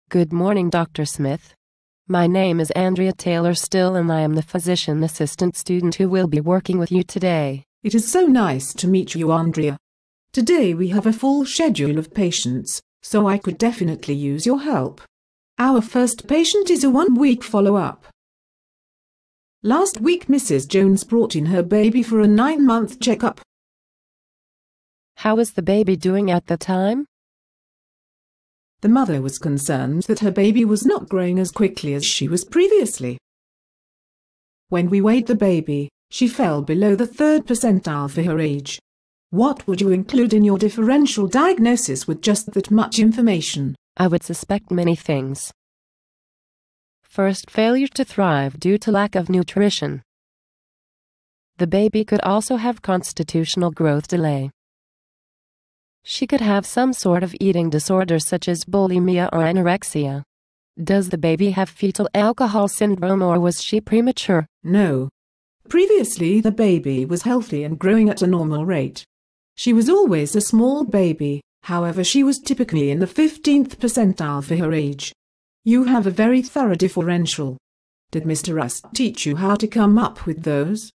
Good morning, Dr. Smith. My name is Andrea Taylor Still and I am the physician assistant student who will be working with you today. It is so nice to meet you, Andrea. Today we have a full schedule of patients, so I could definitely use your help. Our first patient is a 1-week follow-up. Last week Mrs. Jones brought in her baby for a 9-month checkup. How was the baby doing at the time? The mother was concerned that her baby was not growing as quickly as she was previously. When we weighed the baby, she fell below the 3rd percentile for her age. What would you include in your differential diagnosis with just that much information? I would suspect many things. First, failure to thrive due to lack of nutrition. The baby could also have constitutional growth delay. She could have some sort of eating disorder such as bulimia or anorexia. Does the baby have fetal alcohol syndrome or was she premature? No. Previously the baby was healthy and growing at a normal rate. She was always a small baby, however she was typically in the 15th percentile for her age. You have a very thorough differential. Did Mr. Rust teach you how to come up with those?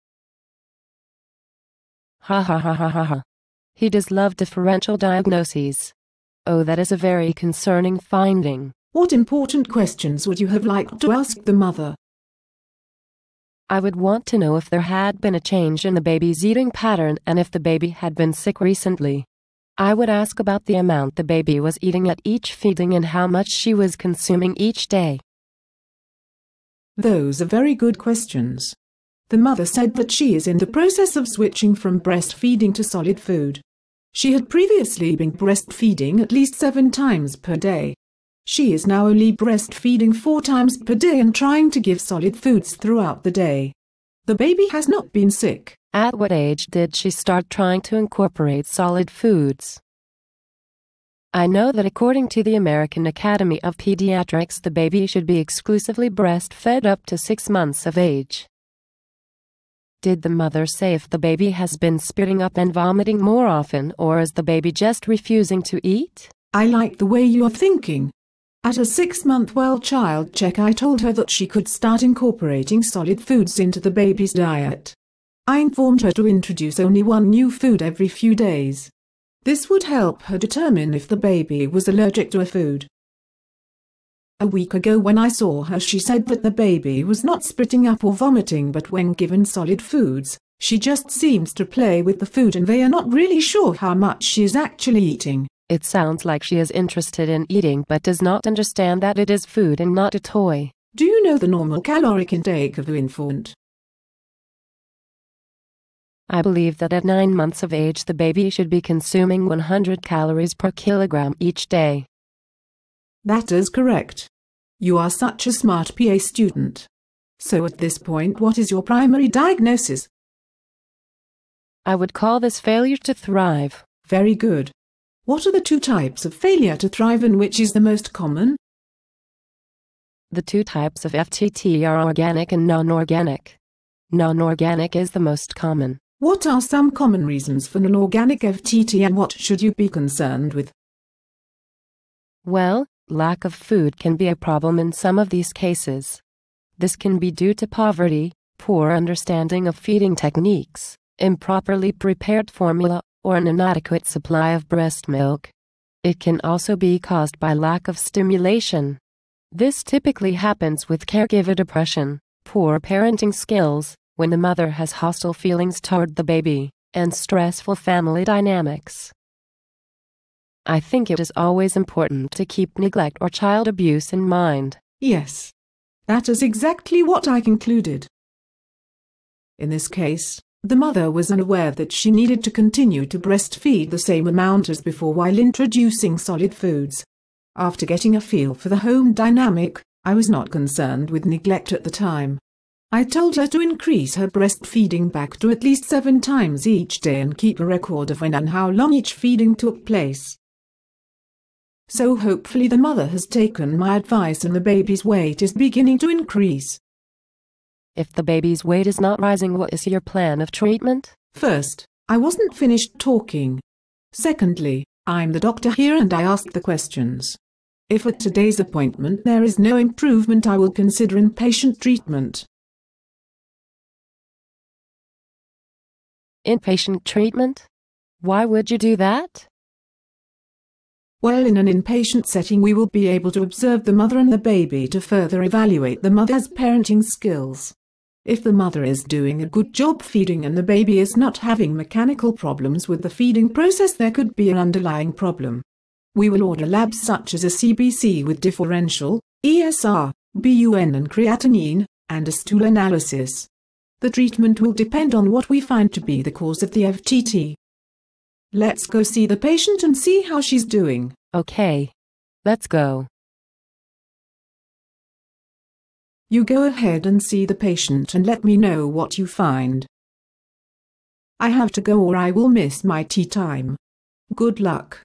Ha ha ha ha ha ha. He does love differential diagnoses. Oh, that is a very concerning finding. What important questions would you have liked to ask the mother? I would want to know if there had been a change in the baby's eating pattern and if the baby had been sick recently. I would ask about the amount the baby was eating at each feeding and how much she was consuming each day. Those are very good questions. The mother said that she is in the process of switching from breastfeeding to solid food. She had previously been breastfeeding at least 7 times per day. She is now only breastfeeding 4 times per day and trying to give solid foods throughout the day. The baby has not been sick. At what age did she start trying to incorporate solid foods? I know that according to the American Academy of Pediatrics, the baby should be exclusively breastfed up to 6 months of age. Did the mother say if the baby has been spitting up and vomiting more often, or is the baby just refusing to eat? I like the way you are thinking. At a 6-month well child check, I told her that she could start incorporating solid foods into the baby's diet. I informed her to introduce only 1 new food every few days. This would help her determine if the baby was allergic to a food. A week ago when I saw her, she said that the baby was not spitting up or vomiting, but when given solid foods, she just seems to play with the food and they are not really sure how much she is actually eating. It sounds like she is interested in eating but does not understand that it is food and not a toy. Do you know the normal caloric intake of the infant? I believe that at 9 months of age the baby should be consuming 100 calories per kilogram each day. That is correct. You are such a smart PA student. So at this point, what is your primary diagnosis? I would call this failure to thrive. Very good. What are the 2 types of failure to thrive and which is the most common? The 2 types of FTT are organic and non-organic. Non-organic is the most common. What are some common reasons for non-organic FTT and what should you be concerned with? Well, lack of food can be a problem in some of these cases. This can be due to poverty, poor understanding of feeding techniques, improperly prepared formula, or an inadequate supply of breast milk. It can also be caused by lack of stimulation. This typically happens with caregiver depression, poor parenting skills, when the mother has hostile feelings toward the baby, and stressful family dynamics. I think it is always important to keep neglect or child abuse in mind. Yes. That is exactly what I concluded. In this case, the mother was unaware that she needed to continue to breastfeed the same amount as before while introducing solid foods. After getting a feel for the home dynamic, I was not concerned with neglect at the time. I told her to increase her breastfeeding back to at least 7 times each day and keep a record of when and how long each feeding took place. So hopefully the mother has taken my advice and the baby's weight is beginning to increase. If the baby's weight is not rising, what is your plan of treatment? First, I wasn't finished talking. Secondly, I'm the doctor here and I ask the questions. If at today's appointment there is no improvement, I will consider inpatient treatment. Inpatient treatment? Why would you do that? Well, in an inpatient setting we will be able to observe the mother and the baby to further evaluate the mother's parenting skills. If the mother is doing a good job feeding and the baby is not having mechanical problems with the feeding process, there could be an underlying problem. We will order labs such as a CBC with differential, ESR, BUN and creatinine, and a stool analysis. The treatment will depend on what we find to be the cause of the FTT. Let's go see the patient and see how she's doing. Okay. Let's go. You go ahead and see the patient and let me know what you find. I have to go or I will miss my tea time. Good luck.